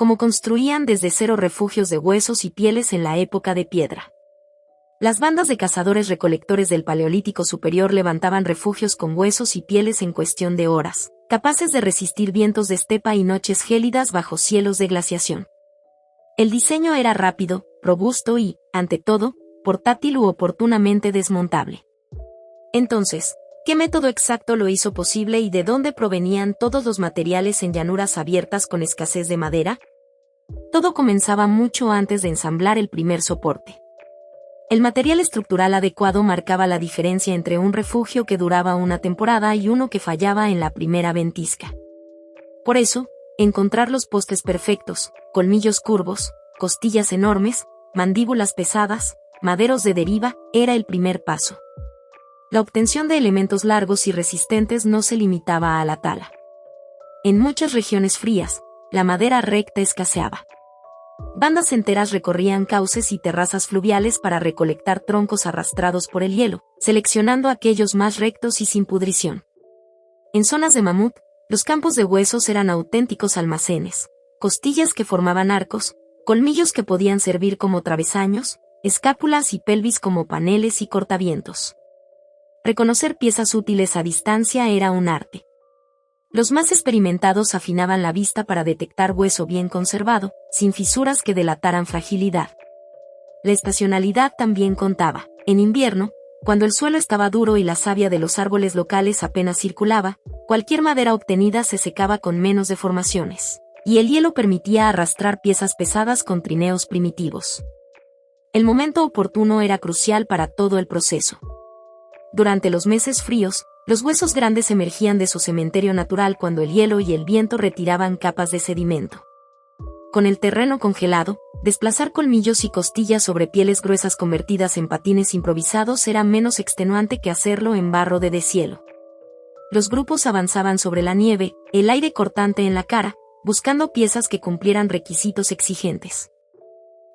como construían desde cero refugios de huesos y pieles en la época de piedra. Las bandas de cazadores-recolectores del Paleolítico Superior levantaban refugios con huesos y pieles en cuestión de horas, capaces de resistir vientos de estepa y noches gélidas bajo cielos de glaciación. El diseño era rápido, robusto y, ante todo, portátil u oportunamente desmontable. Entonces, ¿qué método exacto lo hizo posible y de dónde provenían todos los materiales en llanuras abiertas con escasez de madera? Todo comenzaba mucho antes de ensamblar el primer soporte. El material estructural adecuado marcaba la diferencia entre un refugio que duraba una temporada y uno que fallaba en la primera ventisca. Por eso, encontrar los postes perfectos, colmillos curvos, costillas enormes, mandíbulas pesadas, maderos de deriva, era el primer paso. La obtención de elementos largos y resistentes no se limitaba a la tala. En muchas regiones frías, la madera recta escaseaba. Bandas enteras recorrían cauces y terrazas fluviales para recolectar troncos arrastrados por el hielo, seleccionando aquellos más rectos y sin pudrición. En zonas de mamut, los campos de huesos eran auténticos almacenes, costillas que formaban arcos, colmillos que podían servir como travesaños, escápulas y pelvis como paneles y cortavientos. Reconocer piezas útiles a distancia era un arte. Los más experimentados afinaban la vista para detectar hueso bien conservado, sin fisuras que delataran fragilidad. La estacionalidad también contaba. En invierno, cuando el suelo estaba duro y la savia de los árboles locales apenas circulaba, cualquier madera obtenida se secaba con menos deformaciones, y el hielo permitía arrastrar piezas pesadas con trineos primitivos. El momento oportuno era crucial para todo el proceso. Durante los meses fríos, los huesos grandes emergían de su cementerio natural cuando el hielo y el viento retiraban capas de sedimento. Con el terreno congelado, desplazar colmillos y costillas sobre pieles gruesas convertidas en patines improvisados era menos extenuante que hacerlo en barro de deshielo. Los grupos avanzaban sobre la nieve, el aire cortante en la cara, buscando piezas que cumplieran requisitos exigentes.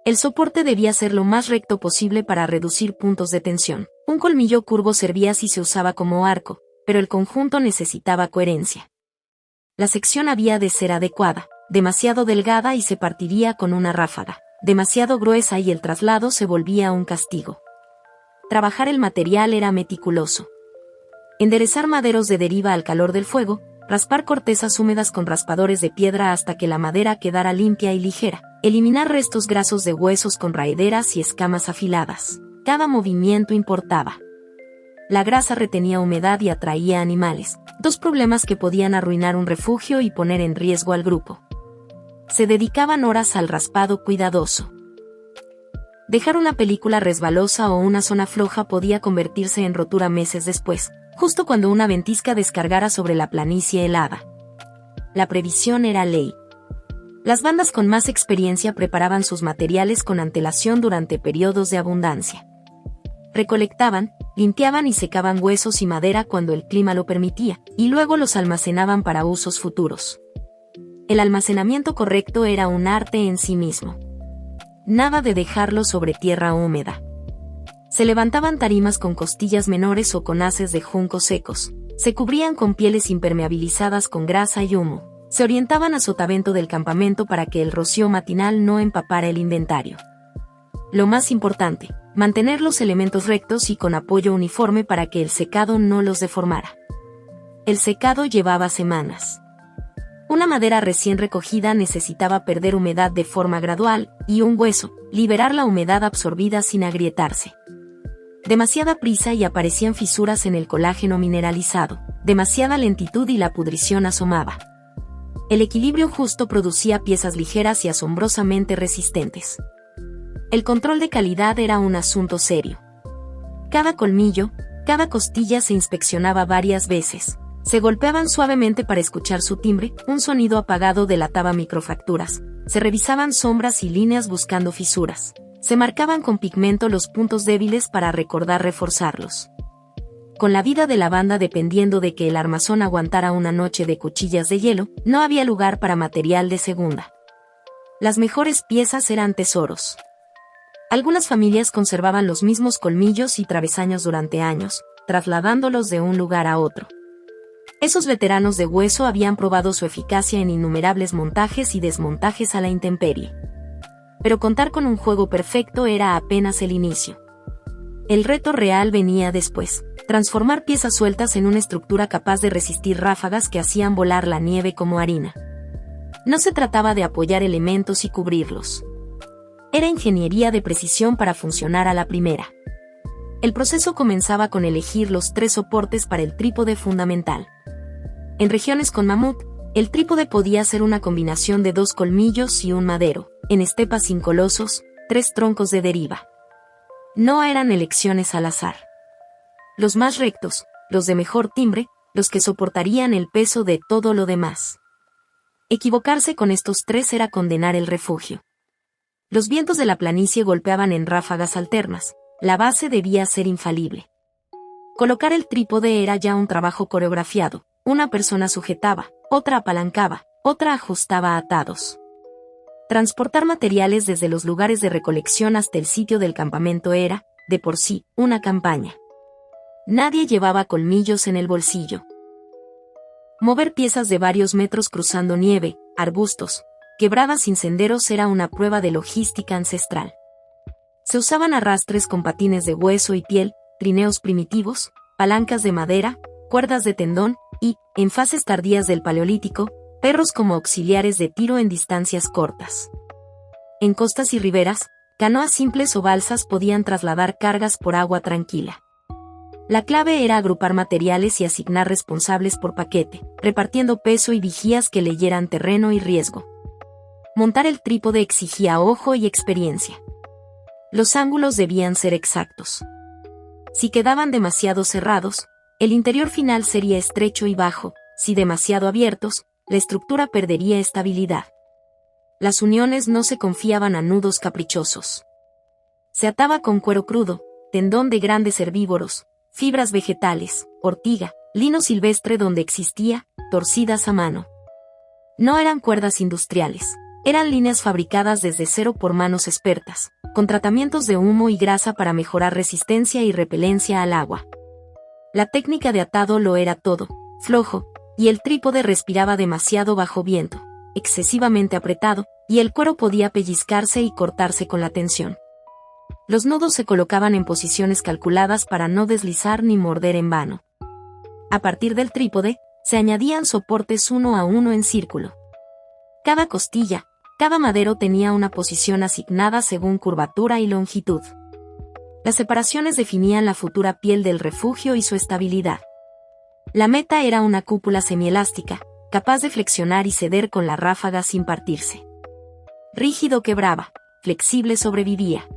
El soporte debía ser lo más recto posible para reducir puntos de tensión. Un colmillo curvo servía si se usaba como arco, pero el conjunto necesitaba coherencia. La sección había de ser adecuada, demasiado delgada y se partiría con una ráfaga, demasiado gruesa y el traslado se volvía un castigo. Trabajar el material era meticuloso. Enderezar maderos de deriva al calor del fuego, raspar cortezas húmedas con raspadores de piedra hasta que la madera quedara limpia y ligera, eliminar restos grasos de huesos con raederas y escamas afiladas. Cada movimiento importaba. La grasa retenía humedad y atraía animales, dos problemas que podían arruinar un refugio y poner en riesgo al grupo. Se dedicaban horas al raspado cuidadoso. Dejar una película resbalosa o una zona floja podía convertirse en rotura meses después, justo cuando una ventisca descargara sobre la planicie helada. La previsión era ley. Las bandas con más experiencia preparaban sus materiales con antelación durante periodos de abundancia. Recolectaban, limpiaban y secaban huesos y madera cuando el clima lo permitía, y luego los almacenaban para usos futuros. El almacenamiento correcto era un arte en sí mismo. Nada de dejarlo sobre tierra húmeda. Se levantaban tarimas con costillas menores o con haces de juncos secos, se cubrían con pieles impermeabilizadas con grasa y humo, se orientaban a sotavento del campamento para que el rocío matinal no empapara el inventario. Lo más importante, mantener los elementos rectos y con apoyo uniforme para que el secado no los deformara. El secado llevaba semanas. Una madera recién recogida necesitaba perder humedad de forma gradual, y un hueso, liberar la humedad absorbida sin agrietarse. Demasiada prisa y aparecían fisuras en el colágeno mineralizado, demasiada lentitud y la pudrición asomaba. El equilibrio justo producía piezas ligeras y asombrosamente resistentes. El control de calidad era un asunto serio. Cada colmillo, cada costilla se inspeccionaba varias veces. Se golpeaban suavemente para escuchar su timbre, un sonido apagado delataba microfracturas. Se revisaban sombras y líneas buscando fisuras. Se marcaban con pigmento los puntos débiles para recordar reforzarlos. Con la vida de la banda dependiendo de que el armazón aguantara una noche de cuchillas de hielo, no había lugar para material de segunda. Las mejores piezas eran tesoros. Algunas familias conservaban los mismos colmillos y travesaños durante años, trasladándolos de un lugar a otro. Esos veteranos de hueso habían probado su eficacia en innumerables montajes y desmontajes a la intemperie. Pero contar con un juego perfecto era apenas el inicio. El reto real venía después: transformar piezas sueltas en una estructura capaz de resistir ráfagas que hacían volar la nieve como harina. No se trataba de apoyar elementos y cubrirlos. Era ingeniería de precisión para funcionar a la primera. El proceso comenzaba con elegir los 3 soportes para el trípode fundamental. En regiones con mamut, el trípode podía ser una combinación de 2 colmillos y un madero; en estepas sin colosos, 3 troncos de deriva. No eran elecciones al azar. Los más rectos, los de mejor timbre, los que soportarían el peso de todo lo demás. Equivocarse con estos 3 era condenar el refugio. Los vientos de la planicie golpeaban en ráfagas alternas. La base debía ser infalible. Colocar el trípode era ya un trabajo coreografiado. Una persona sujetaba, otra apalancaba, otra ajustaba atados. Transportar materiales desde los lugares de recolección hasta el sitio del campamento era, de por sí, una campaña. Nadie llevaba colmillos en el bolsillo. Mover piezas de varios metros cruzando nieve, arbustos, quebradas sin senderos era una prueba de logística ancestral. Se usaban arrastres con patines de hueso y piel, trineos primitivos, palancas de madera, cuerdas de tendón y, en fases tardías del Paleolítico, perros como auxiliares de tiro en distancias cortas. En costas y riberas, canoas simples o balsas podían trasladar cargas por agua tranquila. La clave era agrupar materiales y asignar responsables por paquete, repartiendo peso y vigías que leyeran terreno y riesgo. Montar el trípode exigía ojo y experiencia. Los ángulos debían ser exactos. Si quedaban demasiado cerrados, el interior final sería estrecho y bajo; si demasiado abiertos, la estructura perdería estabilidad. Las uniones no se confiaban a nudos caprichosos. Se ataba con cuero crudo, tendón de grandes herbívoros, fibras vegetales, ortiga, lino silvestre donde existía, torcidas a mano. No eran cuerdas industriales. Eran líneas fabricadas desde cero por manos expertas, con tratamientos de humo y grasa para mejorar resistencia y repelencia al agua. La técnica de atado lo era todo, flojo, y el trípode respiraba demasiado bajo viento, excesivamente apretado, y el cuero podía pellizcarse y cortarse con la tensión. Los nudos se colocaban en posiciones calculadas para no deslizar ni morder en vano. A partir del trípode, se añadían soportes uno a uno en círculo. Cada costilla, cada madero tenía una posición asignada según curvatura y longitud. Las separaciones definían la futura piel del refugio y su estabilidad. La meta era una cúpula semielástica, capaz de flexionar y ceder con la ráfaga sin partirse. Rígido quebraba, flexible sobrevivía.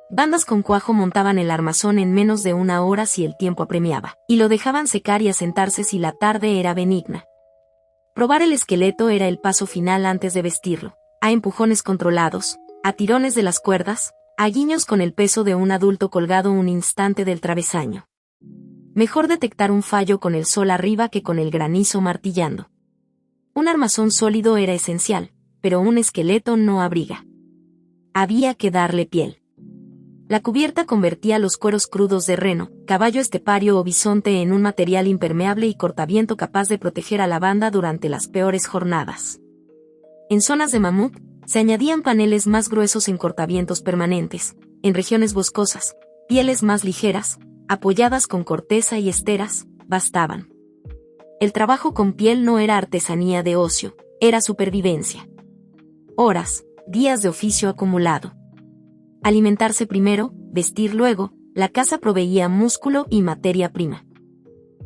Bandas con cuajo montaban el armazón en menos de 1 hora si el tiempo apremiaba, y lo dejaban secar y asentarse si la tarde era benigna. Probar el esqueleto era el paso final antes de vestirlo, a empujones controlados, a tirones de las cuerdas, a guiños con el peso de un adulto colgado un instante del travesaño. Mejor detectar un fallo con el sol arriba que con el granizo martillando. Un armazón sólido era esencial, pero un esqueleto no abriga. Había que darle piel. La cubierta convertía los cueros crudos de reno, caballo estepario o bisonte en un material impermeable y cortaviento capaz de proteger a la banda durante las peores jornadas. En zonas de mamut, se añadían paneles más gruesos en cortavientos permanentes; en regiones boscosas, pieles más ligeras, apoyadas con corteza y esteras, bastaban. El trabajo con piel no era artesanía de ocio, era supervivencia. Horas, días de oficio acumulado. Alimentarse primero, vestir luego, la caza proveía músculo y materia prima.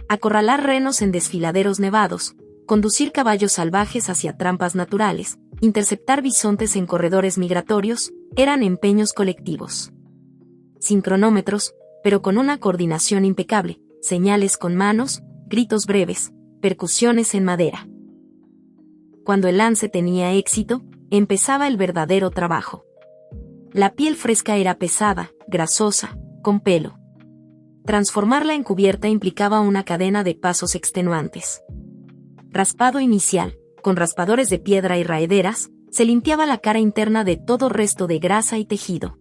Acorralar renos en desfiladeros nevados, conducir caballos salvajes hacia trampas naturales, interceptar bisontes en corredores migratorios, eran empeños colectivos. Sin cronómetros, pero con una coordinación impecable, señales con manos, gritos breves, percusiones en madera. Cuando el lance tenía éxito, empezaba el verdadero trabajo. La piel fresca era pesada, grasosa, con pelo. Transformarla en cubierta implicaba una cadena de pasos extenuantes. Raspado inicial, con raspadores de piedra y raederas, se limpiaba la cara interna de todo resto de grasa y tejido.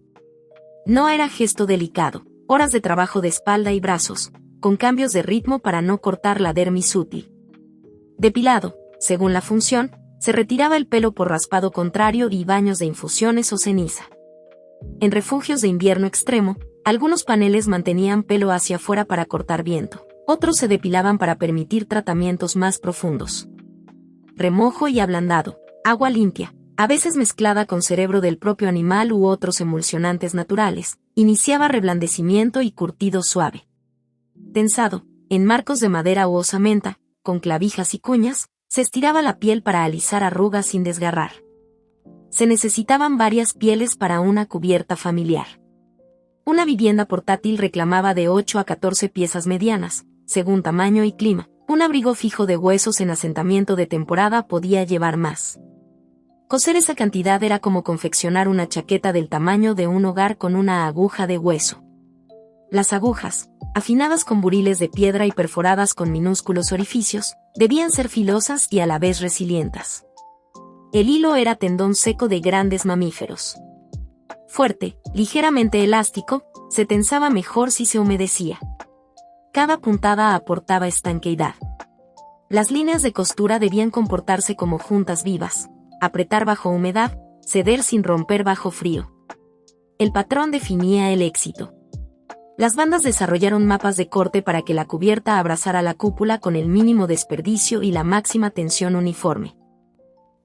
No era gesto delicado, horas de trabajo de espalda y brazos, con cambios de ritmo para no cortar la dermis útil, Depilado, según la función, se retiraba el pelo por raspado contrario y baños de infusiones o ceniza. En refugios de invierno extremo, algunos paneles mantenían pelo hacia afuera para cortar viento, otros se depilaban para permitir tratamientos más profundos. Remojo y ablandado, agua limpia, a veces mezclada con cerebro del propio animal u otros emulsionantes naturales, iniciaba reblandecimiento y curtido suave. Tensado, en marcos de madera u osamenta, con clavijas y cuñas, se estiraba la piel para alisar arrugas sin desgarrar. Se necesitaban varias pieles para una cubierta familiar. Una vivienda portátil reclamaba de 8 a 14 piezas medianas, según tamaño y clima. Un abrigo fijo de huesos en asentamiento de temporada podía llevar más. Coser esa cantidad era como confeccionar una chaqueta del tamaño de un hogar con una aguja de hueso. Las agujas, afinadas con buriles de piedra y perforadas con minúsculos orificios, debían ser filosas y a la vez resilientas. El hilo era tendón seco de grandes mamíferos. Fuerte, ligeramente elástico, se tensaba mejor si se humedecía. Cada puntada aportaba estanqueidad. Las líneas de costura debían comportarse como juntas vivas, apretar bajo humedad, ceder sin romper bajo frío. El patrón definía el éxito. Las bandas desarrollaron mapas de corte para que la cubierta abrazara la cúpula con el mínimo desperdicio y la máxima tensión uniforme.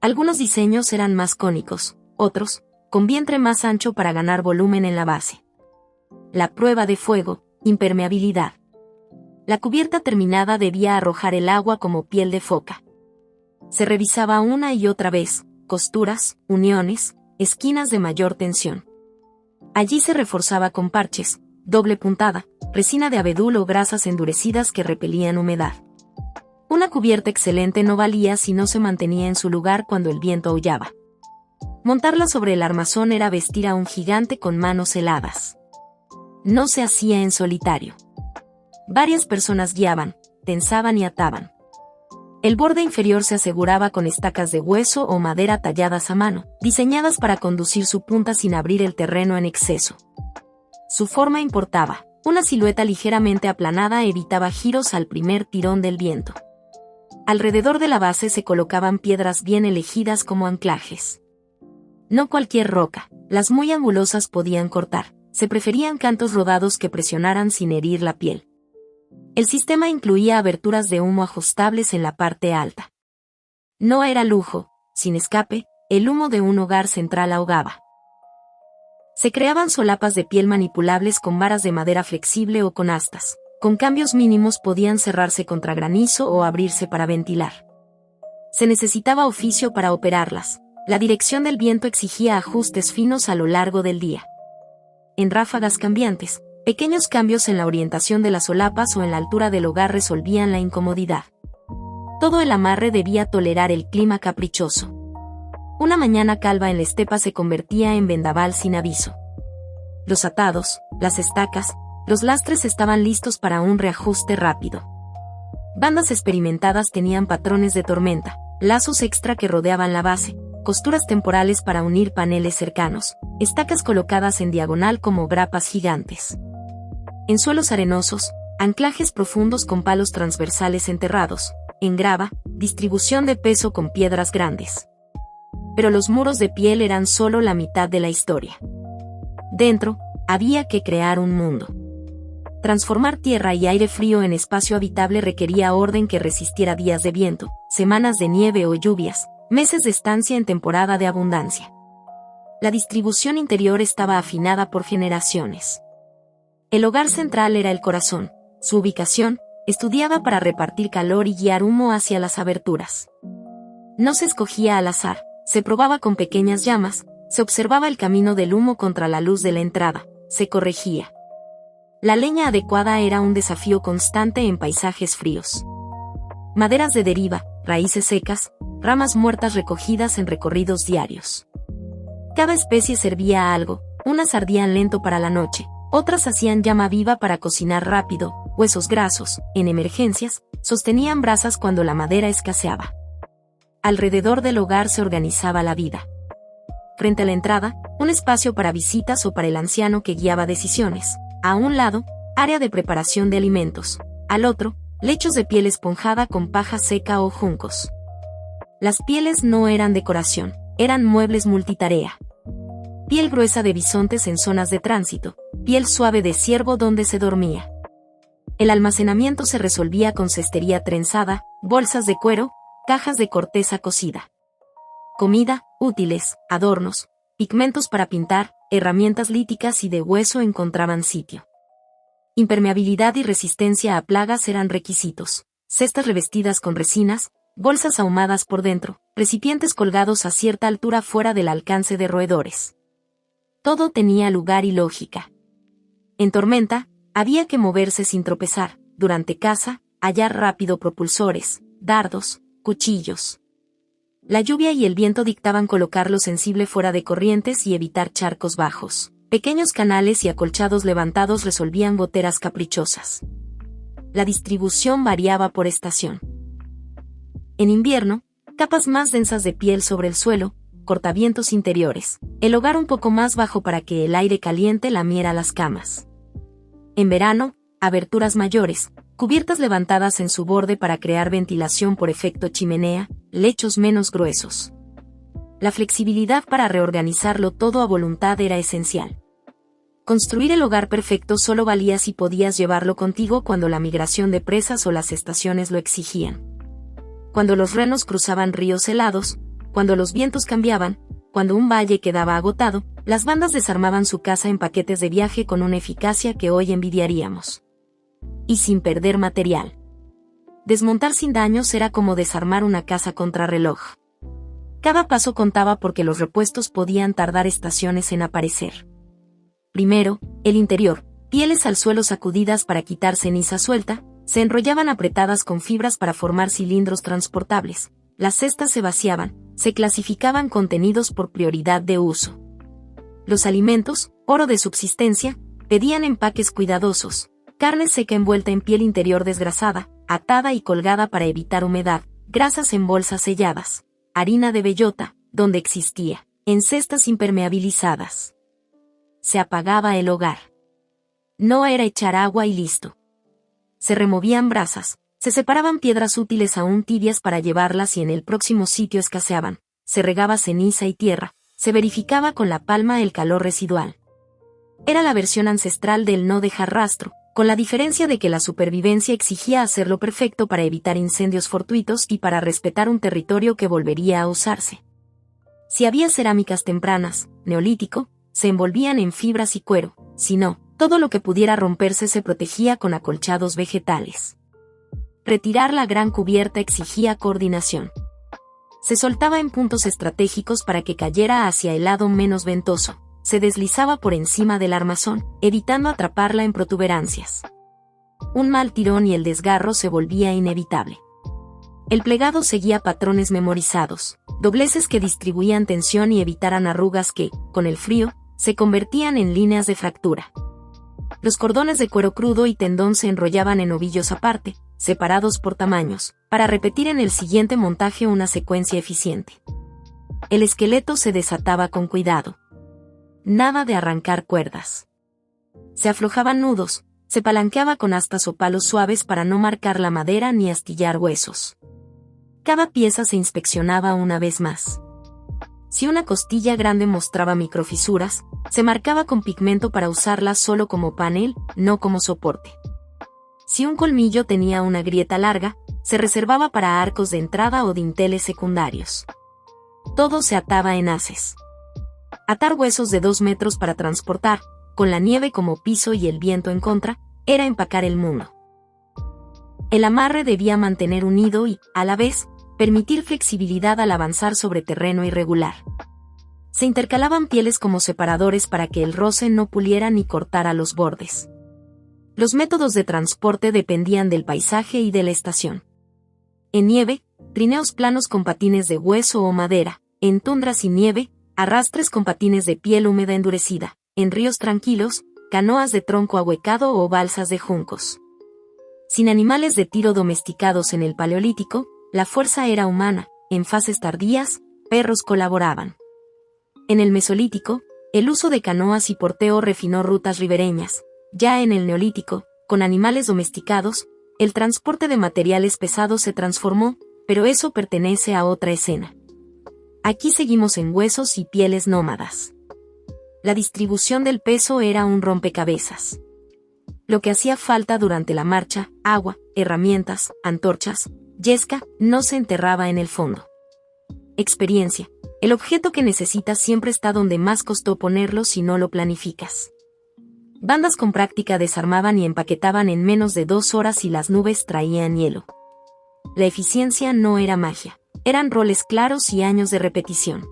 Algunos diseños eran más cónicos, otros, con vientre más ancho para ganar volumen en la base. La prueba de fuego, impermeabilidad. La cubierta terminada debía arrojar el agua como piel de foca. Se revisaba una y otra vez, costuras, uniones, esquinas de mayor tensión. Allí se reforzaba con parches, doble puntada, resina de abedul o grasas endurecidas que repelían humedad. Una cubierta excelente no valía si no se mantenía en su lugar cuando el viento aullaba. Montarla sobre el armazón era vestir a un gigante con manos heladas. No se hacía en solitario. Varias personas guiaban, tensaban y ataban. El borde inferior se aseguraba con estacas de hueso o madera talladas a mano, diseñadas para conducir su punta sin abrir el terreno en exceso. Su forma importaba. Una silueta ligeramente aplanada evitaba giros al primer tirón del viento. Alrededor de la base se colocaban piedras bien elegidas como anclajes. No cualquier roca, las muy angulosas podían cortar, se preferían cantos rodados que presionaran sin herir la piel. El sistema incluía aberturas de humo ajustables en la parte alta. No era lujo, sin escape, el humo de un hogar central ahogaba. Se creaban solapas de piel manipulables con varas de madera flexible o con astas. Con cambios mínimos podían cerrarse contra granizo o abrirse para ventilar. Se necesitaba oficio para operarlas. La dirección del viento exigía ajustes finos a lo largo del día. En ráfagas cambiantes, pequeños cambios en la orientación de las solapas o en la altura del hogar resolvían la incomodidad. Todo el amarre debía tolerar el clima caprichoso. Una mañana calva en la estepa se convertía en vendaval sin aviso. Los atados, las estacas, los lastres estaban listos para un reajuste rápido. Bandas experimentadas tenían patrones de tormenta, lazos extra que rodeaban la base, costuras temporales para unir paneles cercanos, estacas colocadas en diagonal como grapas gigantes. En suelos arenosos, anclajes profundos con palos transversales enterrados, en grava, distribución de peso con piedras grandes. Pero los muros de piel eran solo la mitad de la historia. Dentro, había que crear un mundo. Transformar tierra y aire frío en espacio habitable requería orden que resistiera días de viento, semanas de nieve o lluvias, meses de estancia en temporada de abundancia. La distribución interior estaba afinada por generaciones. El hogar central era el corazón, su ubicación, estudiada para repartir calor y guiar humo hacia las aberturas. No se escogía al azar, se probaba con pequeñas llamas, se observaba el camino del humo contra la luz de la entrada, se corregía. La leña adecuada era un desafío constante en paisajes fríos. Maderas de deriva, raíces secas, ramas muertas recogidas en recorridos diarios. Cada especie servía a algo, unas ardían lento para la noche, otras hacían llama viva para cocinar rápido, huesos grasos, en emergencias, sostenían brasas cuando la madera escaseaba. Alrededor del hogar se organizaba la vida. Frente a la entrada, un espacio para visitas o para el anciano que guiaba decisiones. A un lado, área de preparación de alimentos. Al otro, lechos de piel esponjada con paja seca o juncos. Las pieles no eran decoración, eran muebles multitarea. Piel gruesa de bisontes en zonas de tránsito, piel suave de ciervo donde se dormía. El almacenamiento se resolvía con cestería trenzada, bolsas de cuero, cajas de corteza cocida. Comida, útiles, adornos, pigmentos para pintar, herramientas líticas y de hueso encontraban sitio. Impermeabilidad y resistencia a plagas eran requisitos. Cestas revestidas con resinas, bolsas ahumadas por dentro, recipientes colgados a cierta altura fuera del alcance de roedores. Todo tenía lugar y lógica. En tormenta, había que moverse sin tropezar, durante caza, hallar rápido propulsores, dardos, cuchillos. La lluvia y el viento dictaban colocar lo sensible fuera de corrientes y evitar charcos bajos. Pequeños canales y acolchados levantados resolvían goteras caprichosas. La distribución variaba por estación. En invierno, capas más densas de piel sobre el suelo, cortavientos interiores, el hogar un poco más bajo para que el aire caliente lamiera las camas. En verano, aberturas mayores, cubiertas levantadas en su borde para crear ventilación por efecto chimenea, lechos menos gruesos. La flexibilidad para reorganizarlo todo a voluntad era esencial. Construir el hogar perfecto solo valía si podías llevarlo contigo cuando la migración de presas o las estaciones lo exigían. Cuando los renos cruzaban ríos helados, cuando los vientos cambiaban, cuando un valle quedaba agotado, las bandas desarmaban su casa en paquetes de viaje con una eficacia que hoy envidiaríamos. Y sin perder material. Desmontar sin daños era como desarmar una casa contrarreloj. Cada paso contaba porque los repuestos podían tardar estaciones en aparecer. Primero, el interior, pieles al suelo sacudidas para quitar ceniza suelta, se enrollaban apretadas con fibras para formar cilindros transportables. Las cestas se vaciaban, se clasificaban contenidos por prioridad de uso. Los alimentos, oro de subsistencia, pedían empaques cuidadosos, carne seca envuelta en piel interior desgrasada, atada y colgada para evitar humedad, grasas en bolsas selladas, harina de bellota, donde existía, en cestas impermeabilizadas. Se apagaba el hogar. No era echar agua y listo. Se removían brasas, se separaban piedras útiles aún tibias para llevarlas y en el próximo sitio escaseaban, se regaba ceniza y tierra, se verificaba con la palma el calor residual. Era la versión ancestral del no dejar rastro, con la diferencia de que la supervivencia exigía hacerlo perfecto para evitar incendios fortuitos y para respetar un territorio que volvería a usarse. Si había cerámicas tempranas, neolítico, se envolvían en fibras y cuero, si no, todo lo que pudiera romperse se protegía con acolchados vegetales. Retirar la gran cubierta exigía coordinación. Se soltaba en puntos estratégicos para que cayera hacia el lado menos ventoso, se deslizaba por encima del armazón, evitando atraparla en protuberancias. Un mal tirón y el desgarro se volvía inevitable. El plegado seguía patrones memorizados, dobleces que distribuían tensión y evitaran arrugas que, con el frío, se convertían en líneas de fractura. Los cordones de cuero crudo y tendón se enrollaban en ovillos aparte, separados por tamaños, para repetir en el siguiente montaje una secuencia eficiente. El esqueleto se desataba con cuidado. Nada de arrancar cuerdas. Se aflojaban nudos, se palanqueaba con astas o palos suaves para no marcar la madera ni astillar huesos. Cada pieza se inspeccionaba una vez más. Si una costilla grande mostraba microfisuras, se marcaba con pigmento para usarla solo como panel, no como soporte. Si un colmillo tenía una grieta larga, se reservaba para arcos de entrada o dinteles secundarios. Todo se ataba en haces. Atar huesos de 2 metros para transportar, con la nieve como piso y el viento en contra, era empacar el mundo. El amarre debía mantener unido y, a la vez, permitir flexibilidad al avanzar sobre terreno irregular. Se intercalaban pieles como separadores para que el roce no puliera ni cortara los bordes. Los métodos de transporte dependían del paisaje y de la estación. En nieve, trineos planos con patines de hueso o madera; en tundra sin nieve, arrastres con patines de piel húmeda endurecida; en ríos tranquilos, canoas de tronco ahuecado o balsas de juncos. Sin animales de tiro domesticados en el Paleolítico, la fuerza era humana; en fases tardías, perros colaboraban. En el Mesolítico, el uso de canoas y porteo refinó rutas ribereñas. Ya en el Neolítico, con animales domesticados, el transporte de materiales pesados se transformó, pero eso pertenece a otra escena. Aquí seguimos en huesos y pieles nómadas. La distribución del peso era un rompecabezas. Lo que hacía falta durante la marcha, agua, herramientas, antorchas, yesca, no se enterraba en el fondo. Experiencia. El objeto que necesitas siempre está donde más costó ponerlo si no lo planificas. Bandas con práctica desarmaban y empaquetaban en menos de 2 horas y las nubes traían hielo. La eficiencia no era magia. Eran roles claros y años de repetición.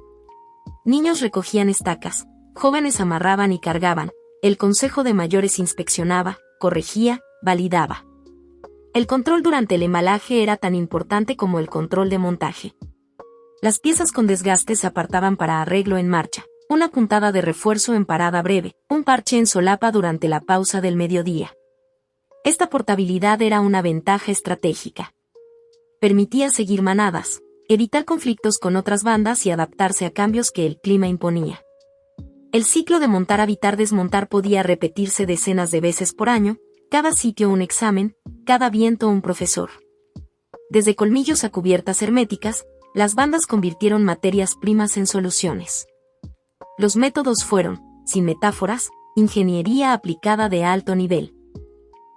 Niños recogían estacas, jóvenes amarraban y cargaban, el consejo de mayores inspeccionaba, corregía, validaba. El control durante el embalaje era tan importante como el control de montaje. Las piezas con desgaste se apartaban para arreglo en marcha, una puntada de refuerzo en parada breve, un parche en solapa durante la pausa del mediodía. Esta portabilidad era una ventaja estratégica. Permitía seguir manadas, evitar conflictos con otras bandas y adaptarse a cambios que el clima imponía. El ciclo de montar-habitar-desmontar podía repetirse decenas de veces por año, cada sitio un examen, cada viento un profesor. Desde colmillos a cubiertas herméticas, las bandas convirtieron materias primas en soluciones. Los métodos fueron, sin metáforas, ingeniería aplicada de alto nivel.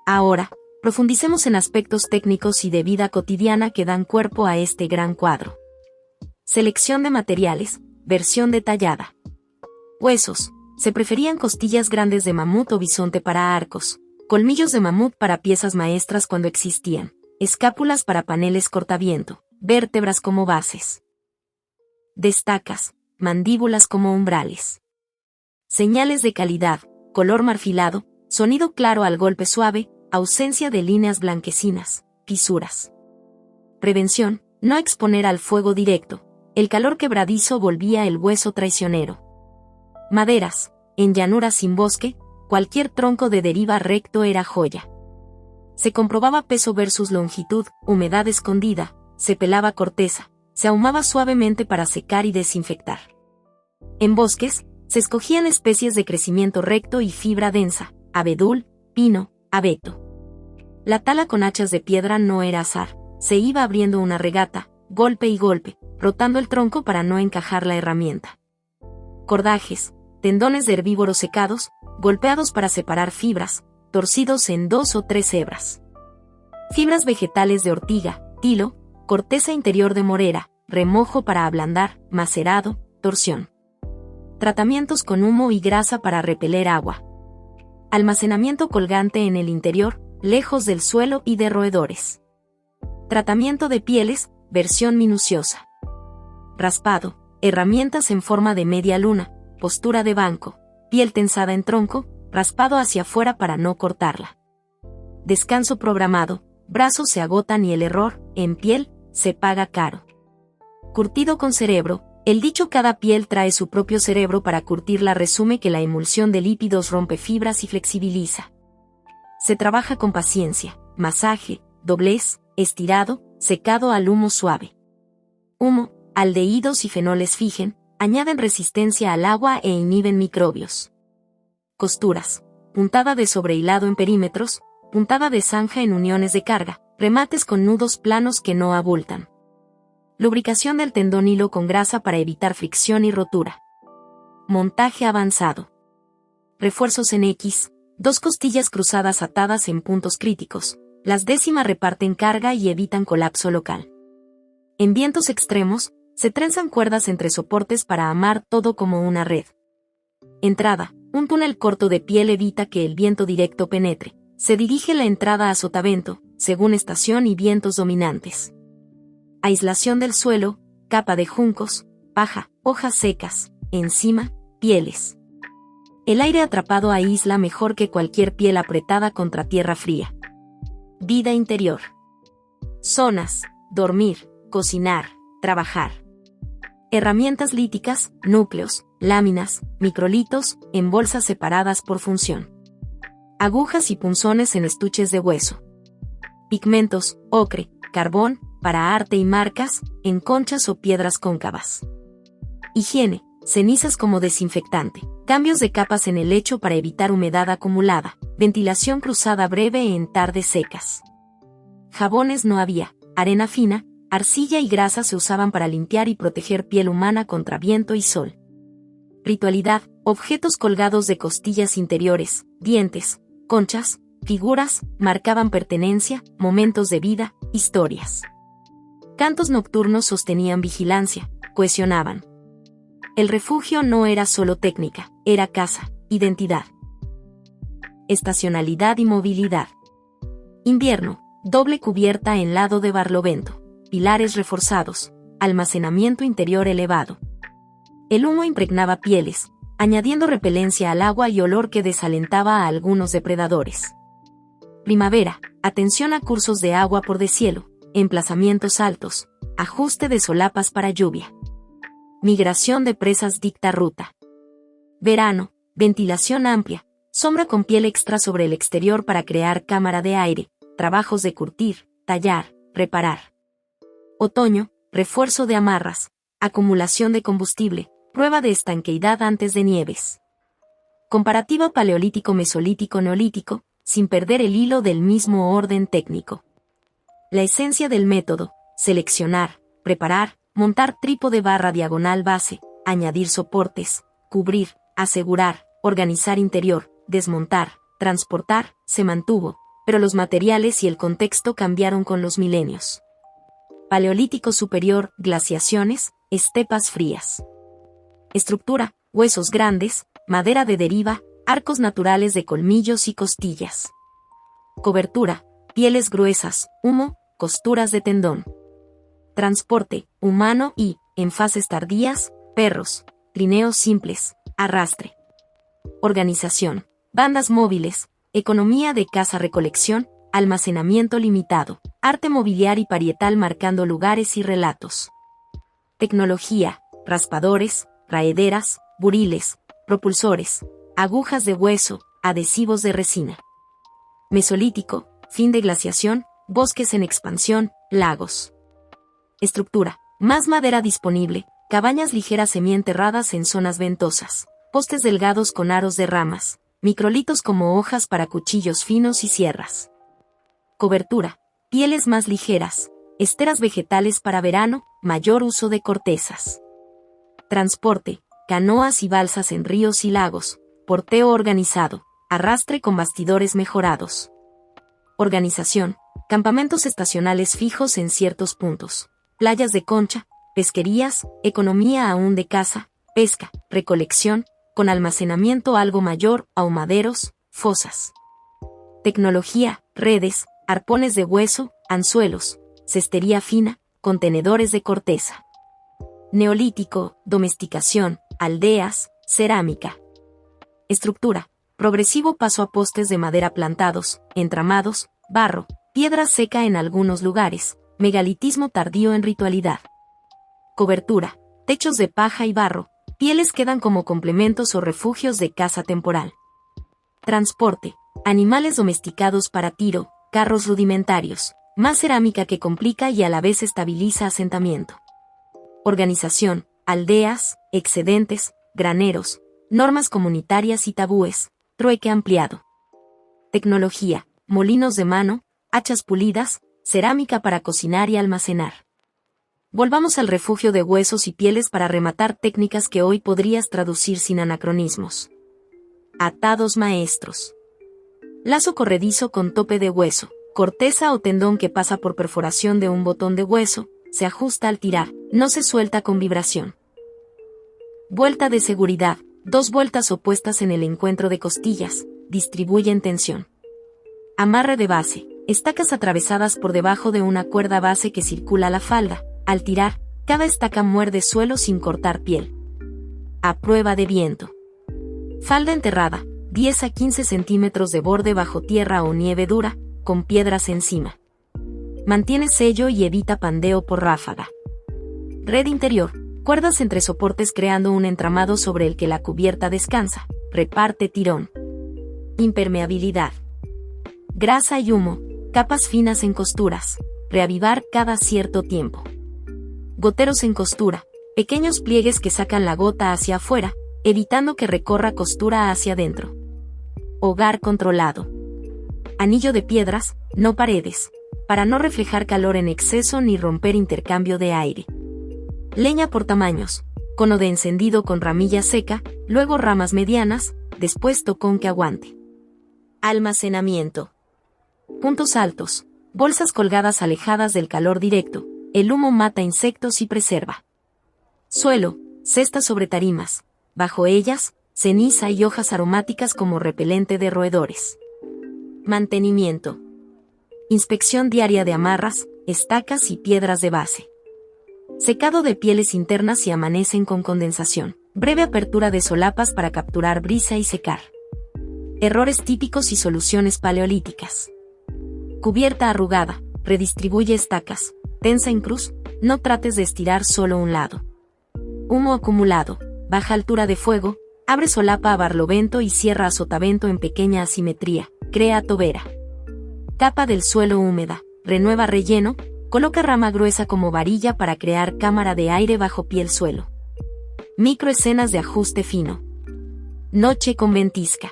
Ahora, profundicemos en aspectos técnicos y de vida cotidiana que dan cuerpo a este gran cuadro. Selección de materiales, versión detallada. Huesos. Se preferían costillas grandes de mamut o bisonte para arcos, colmillos de mamut para piezas maestras cuando existían, escápulas para paneles cortaviento, vértebras como bases. Destacas, mandíbulas como umbrales. Señales de calidad, color marfilado, sonido claro al golpe suave, ausencia de líneas blanquecinas, fisuras. Prevención, no exponer al fuego directo, el calor quebradizo volvía el hueso traicionero. Maderas, en llanuras sin bosque, cualquier tronco de deriva recto era joya. Se comprobaba peso versus longitud, humedad escondida, se pelaba corteza, se ahumaba suavemente para secar y desinfectar. En bosques, se escogían especies de crecimiento recto y fibra densa, abedul, pino, abeto. La tala con hachas de piedra no era azar, se iba abriendo una regata, golpe y golpe, rotando el tronco para no encajar la herramienta. Cordajes, tendones de herbívoros secados, golpeados para separar fibras, torcidos en 2 o 3 hebras. Fibras vegetales de ortiga, tilo, corteza interior de morera, remojo para ablandar, macerado, torsión. Tratamientos con humo y grasa para repeler agua. Almacenamiento colgante en el interior, lejos del suelo y de roedores. Tratamiento de pieles, versión minuciosa. Raspado, herramientas en forma de media luna, postura de banco, piel tensada en tronco, raspado hacia afuera para no cortarla. Descanso programado, brazos se agotan y el error, en piel, se paga caro. Curtido con cerebro, el dicho cada piel trae su propio cerebro para curtirla resume que la emulsión de lípidos rompe fibras y flexibiliza. Se trabaja con paciencia, masaje, doblez, estirado, secado al humo suave. Humo, aldehídos y fenoles fijen, añaden resistencia al agua e inhiben microbios. Costuras, puntada de sobrehilado en perímetros, puntada de zanja en uniones de carga, remates con nudos planos que no abultan. Lubricación del tendón hilo con grasa para evitar fricción y rotura. Montaje avanzado. Refuerzos en X, 2 costillas cruzadas atadas en puntos críticos, las décimas reparten carga y evitan colapso local. En vientos extremos, se trenzan cuerdas entre soportes para amar todo como una red. Entrada, un túnel corto de piel evita que el viento directo penetre, se dirige la entrada a sotavento, según estación y vientos dominantes. Aislación del suelo, capa de juncos, paja, hojas secas, encima, pieles. El aire atrapado aísla mejor que cualquier piel apretada contra tierra fría. Vida interior. Zonas, dormir, cocinar, trabajar. Herramientas líticas, núcleos, láminas, microlitos, en bolsas separadas por función. Agujas y punzones en estuches de hueso. Pigmentos, ocre, carbón, para arte y marcas, en conchas o piedras cóncavas. Higiene, cenizas como desinfectante, cambios de capas en el lecho para evitar humedad acumulada, ventilación cruzada breve en tardes secas. Jabones no había, arena fina, arcilla y grasa se usaban para limpiar y proteger piel humana contra viento y sol. Ritualidad, objetos colgados de costillas interiores, dientes, conchas, figuras, marcaban pertenencia, momentos de vida, historias. Cantos nocturnos sostenían vigilancia, cohesionaban. El refugio no era solo técnica, era casa, identidad. Estacionalidad y movilidad. Invierno, doble cubierta en lado de barlovento, pilares reforzados, almacenamiento interior elevado. El humo impregnaba pieles, añadiendo repelencia al agua y olor que desalentaba a algunos depredadores. Primavera, atención a cursos de agua por deshielo, emplazamientos altos, ajuste de solapas para lluvia. Migración de presas dicta ruta. Verano, ventilación amplia, sombra con piel extra sobre el exterior para crear cámara de aire, trabajos de curtir, tallar, reparar. Otoño, refuerzo de amarras, acumulación de combustible, prueba de estanqueidad antes de nieves. Comparativa paleolítico-mesolítico-neolítico, sin perder el hilo del mismo orden técnico. La esencia del método: seleccionar, preparar, montar trípode barra diagonal base, añadir soportes, cubrir, asegurar, organizar interior, desmontar, transportar, se mantuvo, pero los materiales y el contexto cambiaron con los milenios. Paleolítico superior, glaciaciones, estepas frías. Estructura: huesos grandes, madera de deriva, arcos naturales de colmillos y costillas. Cobertura: pieles gruesas, humo, costuras de tendón. Transporte: humano y, en fases tardías, perros, trineos simples, arrastre. Organización: bandas móviles, economía de caza-recolección, almacenamiento limitado, arte mobiliar y parietal marcando lugares y relatos. Tecnología: raspadores, raederas, buriles, propulsores, agujas de hueso, adhesivos de resina. Mesolítico, fin de glaciación, bosques en expansión, lagos. Estructura: más madera disponible, cabañas ligeras semienterradas en zonas ventosas, postes delgados con aros de ramas, microlitos como hojas para cuchillos finos y sierras. Cobertura: pieles más ligeras, esteras vegetales para verano, mayor uso de cortezas. Transporte: canoas y balsas en ríos y lagos, porteo organizado, arrastre con bastidores mejorados. Organización: campamentos estacionales fijos en ciertos puntos, playas de concha, pesquerías, economía aún de caza, pesca, recolección, con almacenamiento algo mayor, ahumaderos, fosas. Tecnología: redes, arpones de hueso, anzuelos, cestería fina, contenedores de corteza. Neolítico, domesticación, aldeas, cerámica. Estructura: progresivo paso a postes de madera plantados, entramados, barro, piedra seca en algunos lugares, megalitismo tardío en ritualidad. Cobertura: techos de paja y barro, pieles quedan como complementos o refugios de caza temporal. Transporte: animales domesticados para tiro, carros rudimentarios, más cerámica que complica y a la vez estabiliza asentamiento. Organización: aldeas, excedentes, graneros, normas comunitarias y tabúes, trueque ampliado. Tecnología: molinos de mano, hachas pulidas, cerámica para cocinar y almacenar. Volvamos al refugio de huesos y pieles para rematar técnicas que hoy podrías traducir sin anacronismos. Atados maestros. Lazo corredizo con tope de hueso, corteza o tendón que pasa por perforación de un botón de hueso, se ajusta al tirar, no se suelta con vibración. Vuelta de seguridad, dos vueltas opuestas en el encuentro de costillas, distribuyen tensión. Amarre de base, estacas atravesadas por debajo de una cuerda base que circula la falda, al tirar, cada estaca muerde suelo sin cortar piel. A prueba de viento. Falda enterrada, 10 a 15 centímetros de borde bajo tierra o nieve dura, con piedras encima. Mantiene sello y evita pandeo por ráfaga. Red interior, cuerdas entre soportes creando un entramado sobre el que la cubierta descansa, reparte tirón. Impermeabilidad. Grasa y humo, capas finas en costuras, reavivar cada cierto tiempo. Goteros en costura, pequeños pliegues que sacan la gota hacia afuera, evitando que recorra costura hacia adentro. Hogar controlado. Anillo de piedras, no paredes, para no reflejar calor en exceso ni romper intercambio de aire. Leña por tamaños. Cono de encendido con ramilla seca, luego ramas medianas, después tocón que aguante. Almacenamiento. Puntos altos. Bolsas colgadas alejadas del calor directo. El humo mata insectos y preserva. Suelo. Cestas sobre tarimas. Bajo ellas, ceniza y hojas aromáticas como repelente de roedores. Mantenimiento. Inspección diaria de amarras, estacas y piedras de base. Secado de pieles internas si amanecen con condensación. Breve apertura de solapas para capturar brisa y secar. Errores típicos y soluciones paleolíticas. Cubierta arrugada. Redistribuye estacas. Tensa en cruz. No trates de estirar solo un lado. Humo acumulado. Baja altura de fuego. Abre solapa a barlovento y cierra a sotavento en pequeña asimetría. Crea tobera. Capa del suelo húmeda. Renueva relleno. Coloca rama gruesa como varilla para crear cámara de aire bajo piel suelo. Microescenas de ajuste fino. Noche con ventisca.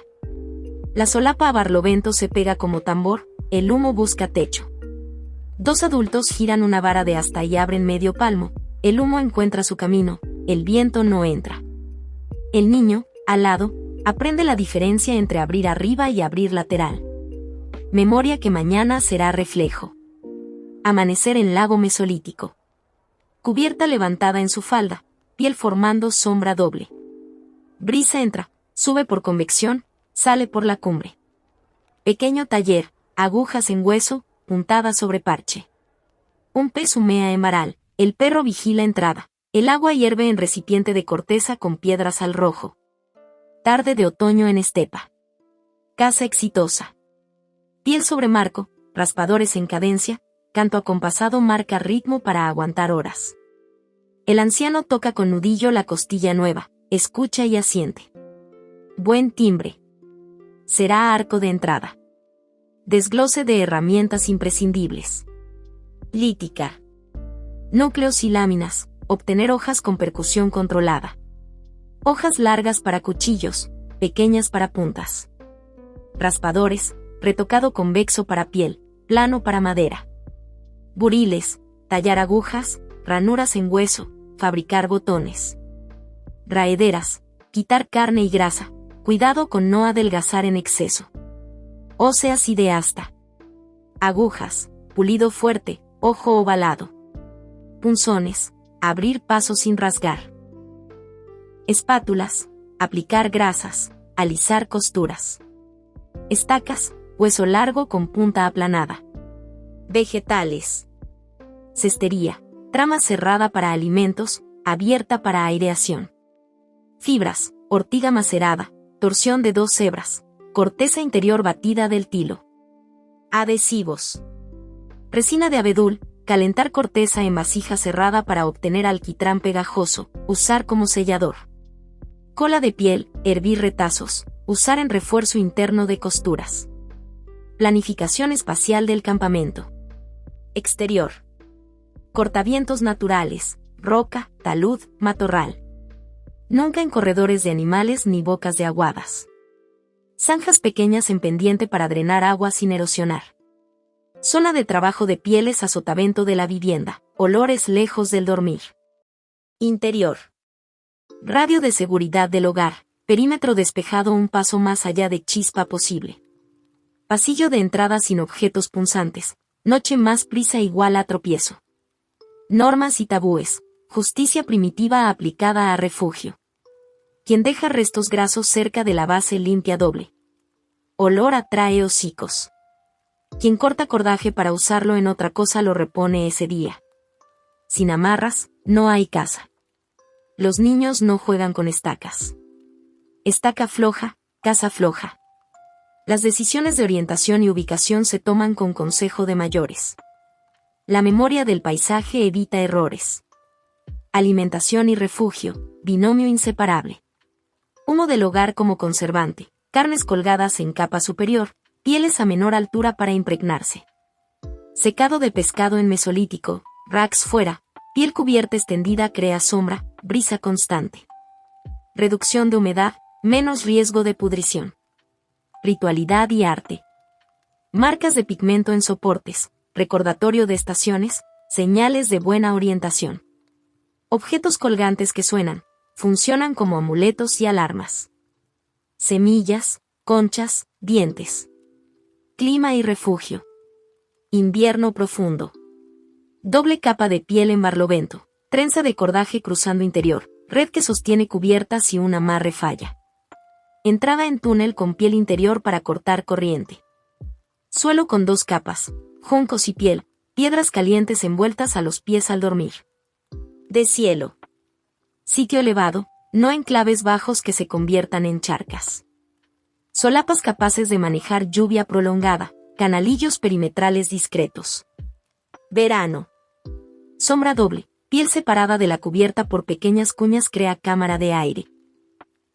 La solapa a barlovento se pega como tambor, el humo busca techo. Dos adultos giran una vara de asta y abren medio palmo, el humo encuentra su camino, el viento no entra. El niño, al lado, aprende la diferencia entre abrir arriba y abrir lateral. Memoria que mañana será reflejo. Amanecer en lago mesolítico. Cubierta levantada en su falda, piel formando sombra doble. Brisa entra, sube por convección, sale por la cumbre. Pequeño taller, agujas en hueso, puntada sobre parche. Un pez humea en varal, el perro vigila entrada. El agua hierve en recipiente de corteza con piedras al rojo. Tarde de otoño en estepa. Caza exitosa. Piel sobre marco, raspadores en cadencia, canto acompasado marca ritmo para aguantar horas. El anciano toca con nudillo la costilla nueva, escucha y asiente. Buen timbre. Será arco de entrada. Desglose de herramientas imprescindibles. Lítica. Núcleos y láminas, obtener hojas con percusión controlada. Hojas largas para cuchillos, pequeñas para puntas. Raspadores, retocado convexo para piel, plano para madera. Buriles, tallar agujas, ranuras en hueso, fabricar botones. Raederas, quitar carne y grasa, cuidado con no adelgazar en exceso. Óseas y de asta. Agujas, pulido fuerte, ojo ovalado. Punzones, abrir paso sin rasgar. Espátulas, aplicar grasas, alisar costuras. Estacas, hueso largo con punta aplanada. Vegetales. Cestería, trama cerrada para alimentos, abierta para aireación. Fibras, ortiga macerada, torsión de 2 hebras, corteza interior batida del tilo. Adhesivos. Resina de abedul, calentar corteza en vasija cerrada para obtener alquitrán pegajoso, usar como sellador. Cola de piel, hervir retazos, usar en refuerzo interno de costuras. Planificación espacial del campamento. Exterior. Cortavientos naturales, roca, talud, matorral. Nunca en corredores de animales ni bocas de aguadas. Zanjas pequeñas en pendiente para drenar agua sin erosionar. Zona de trabajo de pieles a sotavento de la vivienda, olores lejos del dormir. Interior. Radio de seguridad del hogar, perímetro despejado un paso más allá de chispa posible. Pasillo de entrada sin objetos punzantes, noche más prisa igual a tropiezo. Normas y tabúes, justicia primitiva aplicada a refugio. Quien deja restos grasos cerca de la base limpia doble. Olor atrae hocicos. Quien corta cordaje para usarlo en otra cosa lo repone ese día. Sin amarras, no hay casa. Los niños no juegan con estacas. Estaca floja, casa floja. Las decisiones de orientación y ubicación se toman con consejo de mayores. La memoria del paisaje evita errores. Alimentación y refugio, binomio inseparable. Humo del hogar como conservante, carnes colgadas en capa superior, pieles a menor altura para impregnarse. Secado de pescado en mesolítico, racks fuera, piel cubierta extendida crea sombra, brisa constante. Reducción de humedad, menos riesgo de pudrición. Ritualidad y arte. Marcas de pigmento en soportes, recordatorio de estaciones, señales de buena orientación. Objetos colgantes que suenan, funcionan como amuletos y alarmas. Semillas, conchas, dientes. Clima y refugio. Invierno profundo. Doble capa de piel en barlovento, trenza de cordaje cruzando interior, red que sostiene cubiertas y un amarre falla. Entrada en túnel con piel interior para cortar corriente. Suelo con 2 capas, juncos y piel, piedras calientes envueltas a los pies al dormir. De cielo. Sitio elevado, no enclaves bajos que se conviertan en charcas. Solapas capaces de manejar lluvia prolongada, canalillos perimetrales discretos. Verano. Sombra doble, piel separada de la cubierta por pequeñas cuñas crea cámara de aire.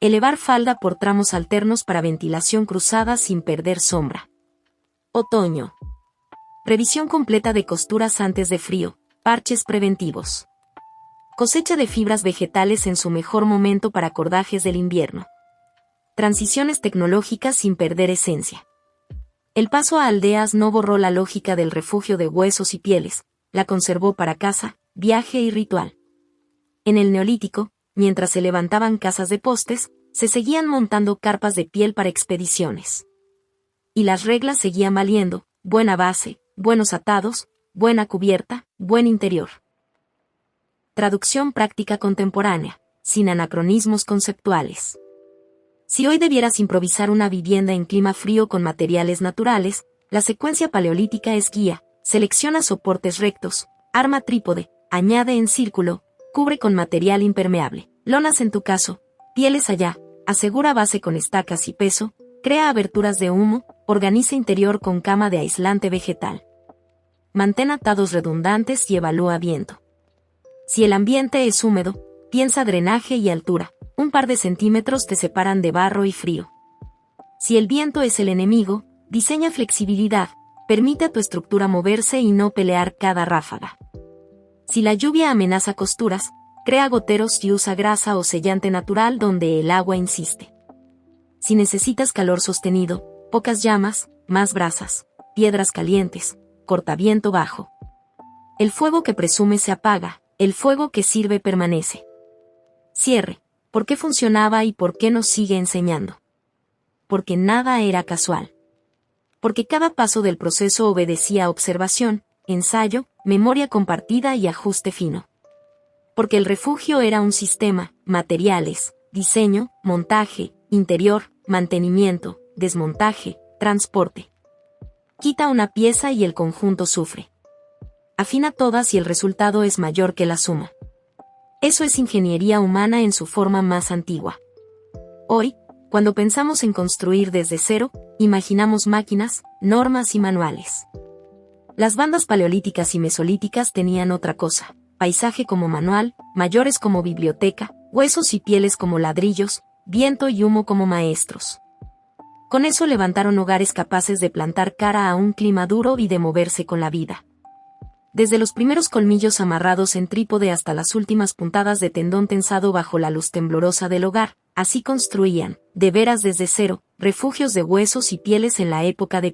Elevar falda por tramos alternos para ventilación cruzada sin perder sombra. Otoño. Revisión completa de costuras antes de frío, parches preventivos. Cosecha de fibras vegetales en su mejor momento para cordajes del invierno. Transiciones tecnológicas sin perder esencia. El paso a aldeas no borró la lógica del refugio de huesos y pieles, la conservó para caza, viaje y ritual. En el Neolítico, mientras se levantaban casas de postes, se seguían montando carpas de piel para expediciones. Y las reglas seguían valiendo: buena base, buenos atados, buena cubierta, buen interior. Traducción práctica contemporánea, sin anacronismos conceptuales. Si hoy debieras improvisar una vivienda en clima frío con materiales naturales, la secuencia paleolítica es guía, selecciona soportes rectos, arma trípode, añade en círculo, cubre con material impermeable, lonas en tu caso, pieles allá, asegura base con estacas y peso, crea aberturas de humo, organiza interior con cama de aislante vegetal. Mantén atados redundantes y evalúa viento. Si el ambiente es húmedo, piensa drenaje y altura, un par de centímetros te separan de barro y frío. Si el viento es el enemigo, diseña flexibilidad, permite a tu estructura moverse y no pelear cada ráfaga. Si la lluvia amenaza costuras, crea goteros y usa grasa o sellante natural donde el agua insiste. Si necesitas calor sostenido, pocas llamas, más brasas, piedras calientes, cortaviento bajo. El fuego que presume se apaga, el fuego que sirve permanece. Cierre. ¿Por qué funcionaba y por qué nos sigue enseñando? Porque nada era casual. Porque cada paso del proceso obedecía a observación, ensayo, memoria compartida y ajuste fino. Porque el refugio era un sistema: materiales, diseño, montaje, interior, mantenimiento, desmontaje, transporte. Quita una pieza y el conjunto sufre. Afina todas y el resultado es mayor que la suma. Eso es ingeniería humana en su forma más antigua. Hoy, cuando pensamos en construir desde cero, imaginamos máquinas, normas y manuales. Las bandas paleolíticas y mesolíticas tenían otra cosa: paisaje como manual, mayores como biblioteca, huesos y pieles como ladrillos, viento y humo como maestros. Con eso levantaron hogares capaces de plantar cara a un clima duro y de moverse con la vida. Desde los primeros colmillos amarrados en trípode hasta las últimas puntadas de tendón tensado bajo la luz temblorosa del hogar, así construían, de veras desde cero, refugios de huesos y pieles en la época de piedra.